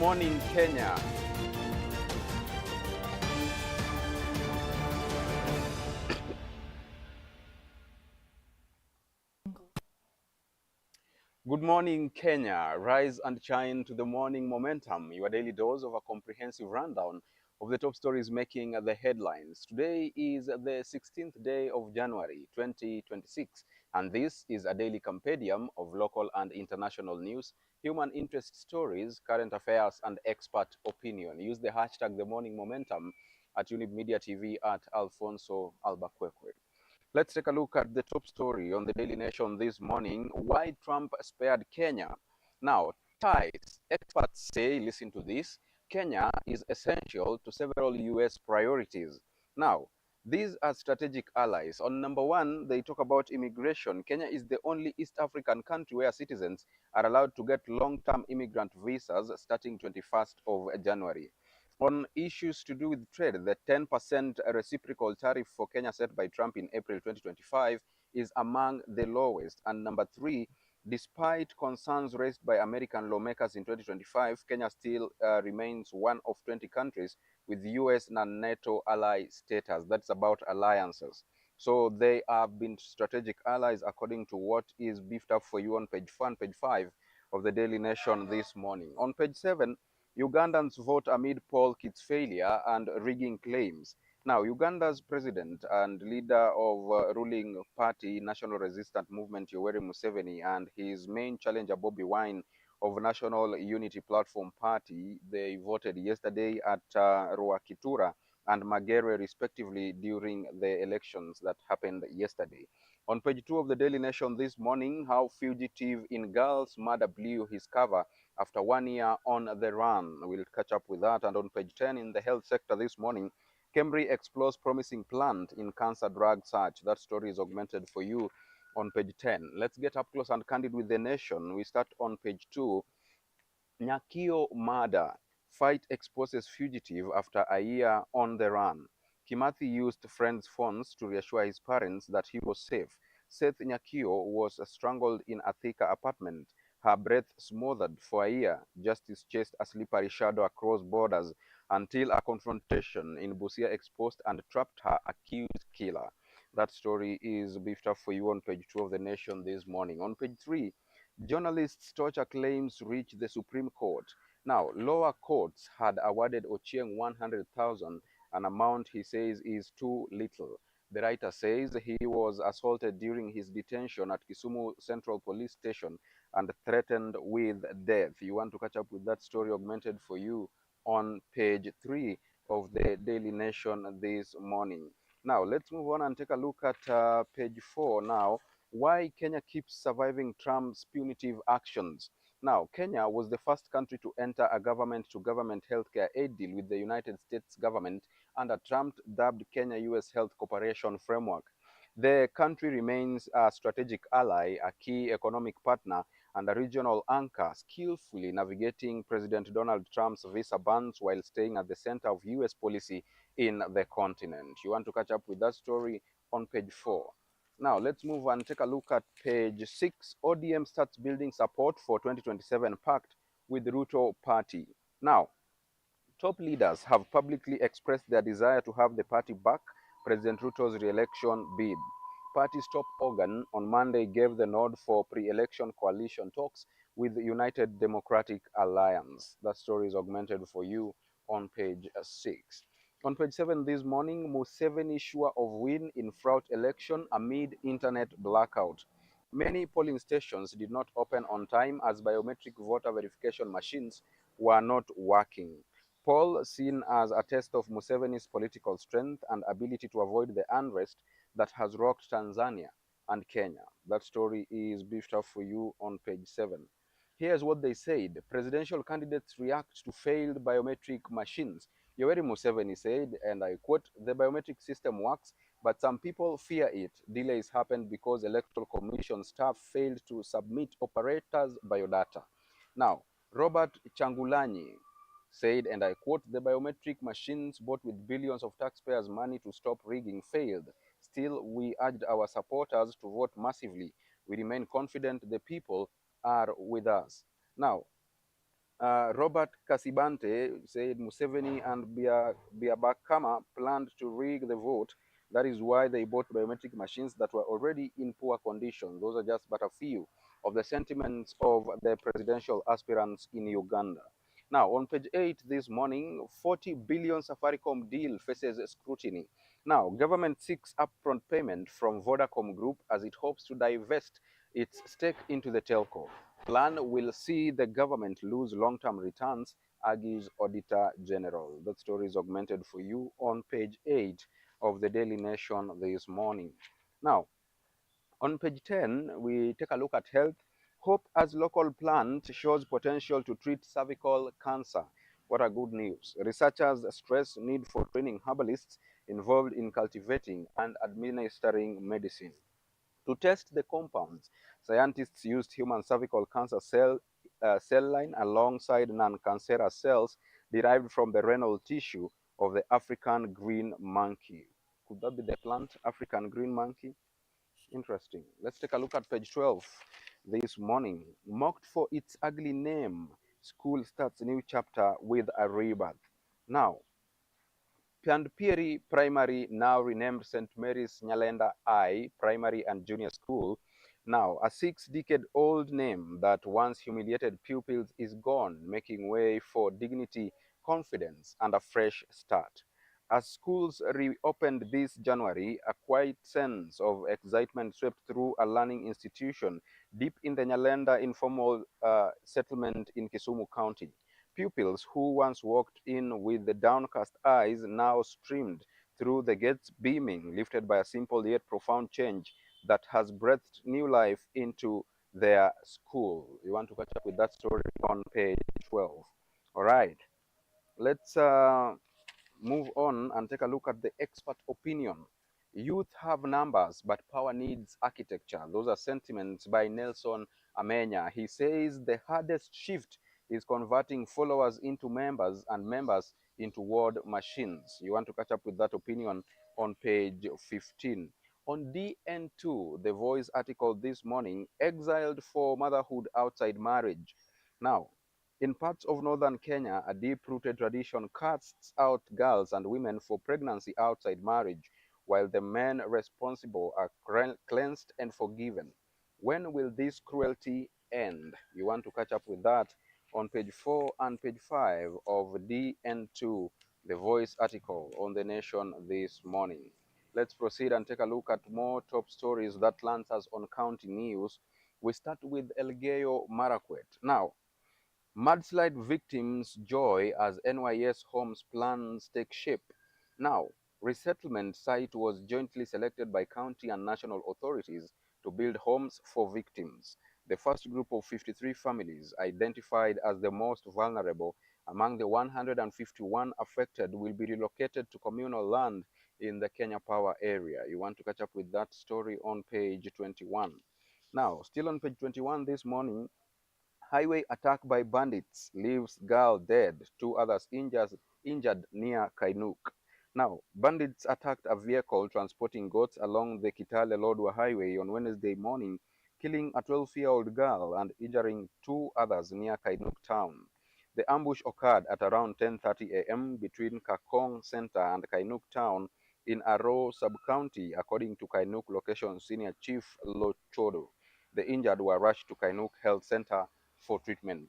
morning, Kenya. Good morning, Kenya. Rise and shine to the morning momentum, your daily dose of a comprehensive rundown of the top stories making the headlines. Today is the 16th day of January 2026, and this is a daily compendium of local and international news, human interest stories, current affairs, and expert opinion. Use the hashtag The Morning Momentum at Younib Media TV at Alphonce Albakwekwe. Let's take a look at the top story on the Daily Nation this morning. Why Trump spared Kenya. Now, ties. Experts say, listen to this, Kenya is essential to several US priorities. Now, these are strategic allies. On number one, they talk about immigration. Kenya is the only East African country where citizens are allowed to get long-term immigrant visas starting 21st of January. On issues to do with trade, the 10% reciprocal tariff for Kenya set by Trump in April 2025 is among the lowest. And number three, despite concerns raised by American lawmakers in 2025, Kenya still remains one of 20 countries with US and NATO ally status. That's about alliances. So they have been strategic allies according to what is beefed up for you on page 4 and page 5 of the Daily Nation this morning. On page 7, Ugandans vote amid poll kits failure and rigging claims. Now, Uganda's president and leader of ruling party National Resistance Movement, Yoweri Museveni, and his main challenger, Bobi Wine, of National Unity Platform Party, they voted yesterday at Ruakitura and Magere, respectively, during the elections that happened yesterday. On page 2 of the Daily Nation this morning, how fugitive in girls murder blew his cover after 1 year on the run. We'll catch up with that. And on page 10 in the health sector this morning, Kemri explores promising plant in cancer drug search. That story is augmented for you on page 10. Let's get up close and candid with the nation. We start on page 2. Nyakio murder. Fight exposes fugitive after a year on the run. Kimathi used friends' phones to reassure his parents that he was safe. Seth Nyakio was strangled in a Thika apartment, her breath smothered for a year. Justice chased a slippery shadow across borders until a confrontation in Busia exposed and trapped her accused killer. That story is beefed up for you on page 2 of the Nation this morning. On page 3, journalists' torture claims reach the Supreme Court. Now, lower courts had awarded Ochieng 100,000, an amount he says is too little. The writer says he was assaulted during his detention at Kisumu Central Police Station and threatened with death. You want to catch up with that story augmented for you on page 3 of the Daily Nation this morning. Now, let's move on and take a look at page 4 now. Why Kenya keeps surviving Trump's punitive actions. Now, Kenya was the first country to enter a government-to-government healthcare aid deal with the United States government under Trump dubbed Kenya-US Health Cooperation Framework. The country remains a strategic ally, a key economic partner, and a regional anchor, skillfully navigating President Donald Trump's visa bans while staying at the center of US policy in the continent. You want to catch up with that story on page 4. Now, let's move and take a look at page 6. ODM starts building support for 2027 pact with the Ruto party. Now, top leaders have publicly expressed their desire to have the party back President Ruto's re-election bid. Party's top organ on Monday gave the nod for pre-election coalition talks with the United Democratic Alliance. That story is augmented for you on page 6. On page 7 this morning, Museveni sure of win in fraud election amid internet blackout. Many polling stations did not open on time as biometric voter verification machines were not working. Poll seen as a test of Museveni's political strength and ability to avoid the unrest that has rocked Tanzania and Kenya. That story is beefed up for you on page 7. Here's what they said. Presidential candidates react to failed biometric machines. Yoweri Museveni said, and I quote, "The biometric system works, but some people fear it. Delays happened because Electoral Commission staff failed to submit operators' biodata." Now, Robert Changulanyi said, and I quote, "The biometric machines bought with billions of taxpayers' money to stop rigging failed. Still, we urged our supporters to vote massively. We remain confident the people are with us." Now, Robert Kasibante said Museveni and Biabakama planned to rig the vote. That is why they bought biometric machines that were already in poor condition. Those are just but a few of the sentiments of the presidential aspirants in Uganda. Now, on page 8 this morning, 40 billion Safaricom deal faces scrutiny. Now, government seeks upfront payment from Vodacom Group as it hopes to divest its stake into the telco. Plan will see the government lose long-term returns, argues Auditor General. That story is augmented for you on page 8 of the Daily Nation this morning. Now, on page 10, we take a look at health. Hope as local plant shows potential to treat cervical cancer. What a good news. Researchers stress need for training herbalists involved in cultivating and administering medicine. To test the compounds, scientists used human cervical cancer cell line alongside non-cancerous cells derived from the renal tissue of the African green monkey. Could that be the plant, African green monkey? Interesting. Let's take a look at page 12 this morning. Mocked for its ugly name, school starts a new chapter with a rebirth. Now, Piandpieri Primary, now renamed St. Mary's Nyalenda I Primary and Junior School, now a 6-decade-old name that once humiliated pupils is gone, making way for dignity, confidence, and a fresh start. As schools reopened this January, a quiet sense of excitement swept through a learning institution deep in the Nyalenda informal settlement in Kisumu County. Pupils who once walked in with the downcast eyes now streamed through the gates beaming, lifted by a simple yet profound change that has breathed new life into their school. You want to catch up with that story on page 12. All right, let's move on and take a look at the expert opinion. Youth have numbers, but power needs architecture. Those are sentiments by Nelson Amenya. He says the hardest shift is converting followers into members and members into ward machines. You want to catch up with that opinion on page 15. On DN2, the Voice article this morning, exiled for motherhood outside marriage. Now, in parts of northern Kenya, a deep-rooted tradition casts out girls and women for pregnancy outside marriage, while the men responsible are cleansed and forgiven. When will this cruelty end? You want to catch up with that on page 4 and page 5 of DN2, the Voice article on The Nation this morning. Let's proceed and take a look at more top stories that lands us on county news. We start with Elgeyo Marakwet. Now, mudslide victims' joy as NYS homes plans take shape. Now, resettlement site was jointly selected by county and national authorities to build homes for victims. The first group of 53 families, identified as the most vulnerable among the 151 affected, will be relocated to communal land in the Kenya Power area. You want to catch up with that story on page 21. Now, still on page 21 this morning, highway attack by bandits leaves girl dead, two others injured near Kainuk. Now, bandits attacked a vehicle transporting goats along the Kitale-Lodwar highway on Wednesday morning, killing a 12-year-old girl and injuring two others near Kainuk town. The ambush occurred at around 10:30 a.m. between Kakong Center and Kainuk town in Aro sub-county, according to Kainuk Location Senior Chief Lochodo. The injured were rushed to Kainuk Health Center for treatment.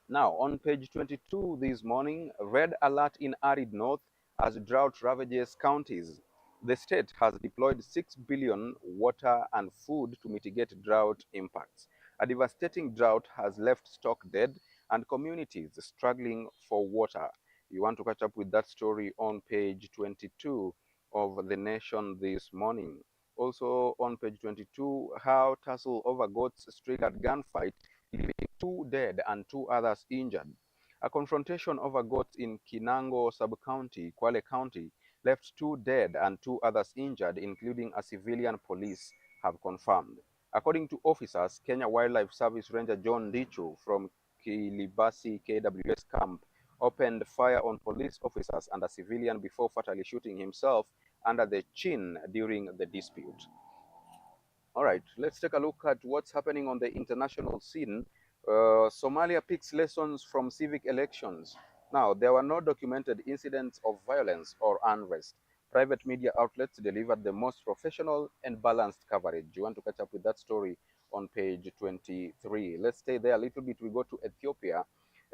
Now, on page 22 this morning, red alert in arid north as drought ravages counties. The state has deployed 6 billion water and food to mitigate drought impacts. A devastating drought has left stock dead and communities struggling for water. You want to catch up with that story on page 22 of The Nation this morning. Also on page 22, how tussle over goats triggered gunfight, leaving 2 dead and 2 others injured. A confrontation over goats in Kinango sub-county, Kwale County, left 2 dead and 2 others injured, including a civilian, police have confirmed. According to officers, Kenya Wildlife Service Ranger John Dichu from Kilibasi KWS camp opened fire on police officers and a civilian before fatally shooting himself under the chin during the dispute. All right, let's take a look at what's happening on the international scene. Somalia picks lessons from civic elections. Now, there were no documented incidents of violence or unrest. Private media outlets delivered the most professional and balanced coverage. You want to catch up with that story on page 23. Let's stay there a little bit. We go to Ethiopia.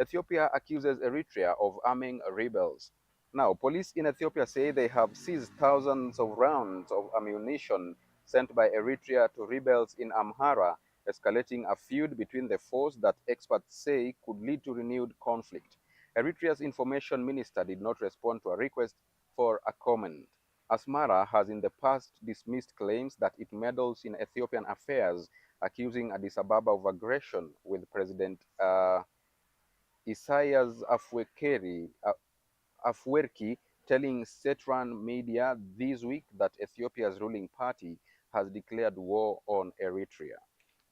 Ethiopia accuses Eritrea of arming rebels. Now, police in Ethiopia say they have seized thousands of rounds of ammunition sent by Eritrea to rebels in Amhara, escalating a feud between the foes that experts say could lead to renewed conflict. Eritrea's information minister did not respond to a request for a comment. Asmara has in the past dismissed claims that it meddles in Ethiopian affairs, accusing Addis Ababa of aggression with President Isaias Afwerki telling state-run media this week that Ethiopia's ruling party has declared war on Eritrea.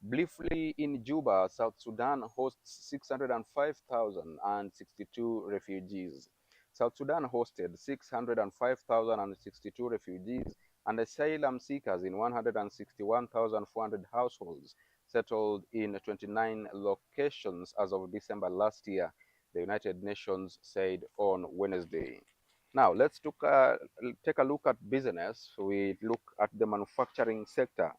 Briefly, in Juba, South Sudan hosts 605,062 refugees. South Sudan hosted 605,062 refugees and asylum seekers in 161,400 households settled in 29 locations as of December last year, the United Nations said on Wednesday. Now, take a look at business. We look at the manufacturing sector.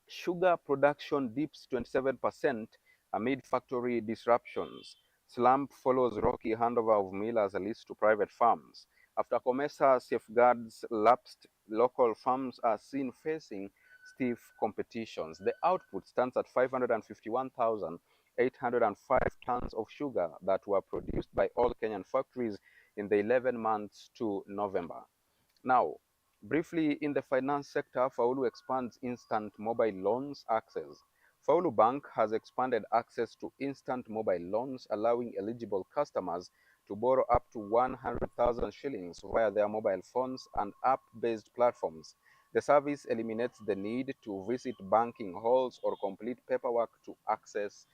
Sugar production dips 27% amid factory disruptions. Slump follows rocky handover of millers leased to private farms. After COMESA safeguards lapsed, local farms are seen facing stiff competitions. The output stands at 551,805 tons of sugar that were produced by all Kenyan factories in the 11 months to November. Now, briefly, in the finance sector, Faulu expands instant mobile loans access. Faulu Bank has expanded access to instant mobile loans, allowing eligible customers to borrow up to 100,000 shillings via their mobile phones and app-based platforms. The service eliminates the need to visit banking halls or complete paperwork to access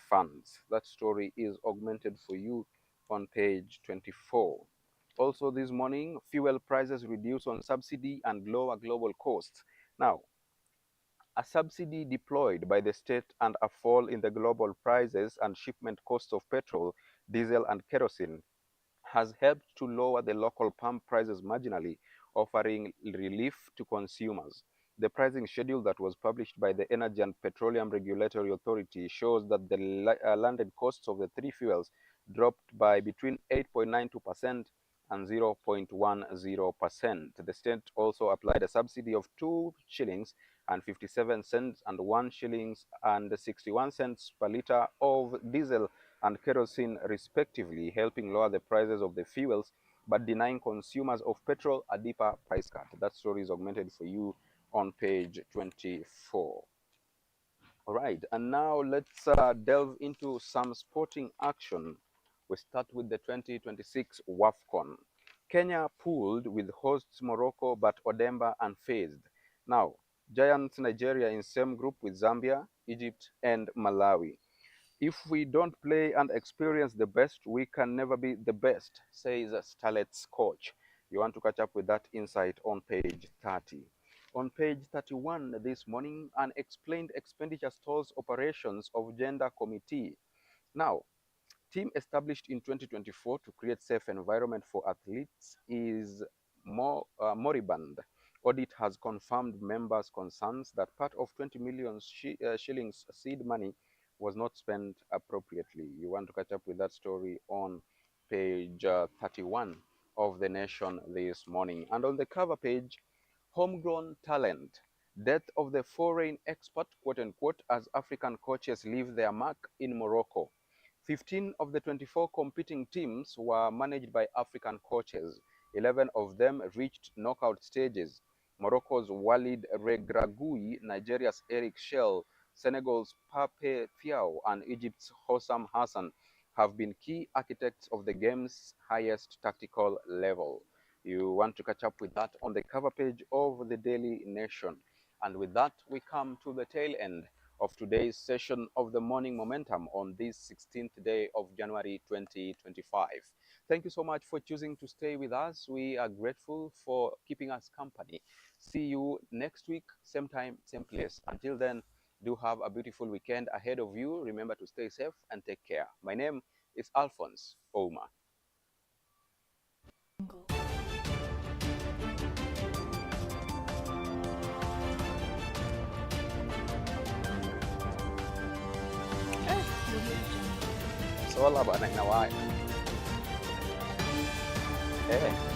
funds. That story is augmented for you on page 24. Also this morning, fuel prices reduced on subsidy and lower global costs. Now, a subsidy deployed by the state and a fall in the global prices and shipment costs of petrol, diesel, and kerosene has helped to lower the local pump prices marginally, offering relief to consumers. The pricing schedule that was published by the Energy and Petroleum Regulatory Authority shows that the landed costs of the three fuels dropped by between 8.92% and 0.10%. The state also applied a subsidy of 2 shillings and 57 cents and 1 shillings and 61 cents per liter of diesel and kerosene respectively, helping lower the prices of the fuels but denying consumers of petrol a deeper price cut. That story is augmented for you on page 24. All right, and now let's delve into some sporting action. We start with the 2026 WAFCON. Kenya pooled with hosts Morocco but Odemba unfazed. Now, giants Nigeria in same group with Zambia, Egypt, and Malawi. If we don't play and experience the best, we can never be the best, says Starlet's coach. You want to catch up with that insight on page 30. On page 31 this morning, unexplained expenditure stalls operations of gender committee. Now, team established in 2024 to create safe environment for athletes is moribund. Audit has confirmed members' concerns that part of 20 million shillings seed money was not spent appropriately. You want to catch up with that story on page 31 of The Nation this morning. And on the cover page, homegrown talent, death of the foreign expert, quote unquote, as African coaches leave their mark in Morocco. 15 of the 24 competing teams were managed by African coaches. 11 of them reached knockout stages. Morocco's Walid Regragui, Nigeria's Eric Shell, Senegal's Pape Thiaw, and Egypt's Hossam Hassan have been key architects of the game's highest tactical level. You want to catch up with that on the cover page of the Daily Nation. And with that, we come to the tail end of today's session of the Morning Momentum on this 16th day of January 2025. Thank you so much for choosing to stay with us. We are grateful for keeping us company. See you next week, same time, same place. Until then, Do have a beautiful weekend ahead of you. Remember to stay safe and take care. My name is Alphonse Ouma. So wala ba na inaway? Eh.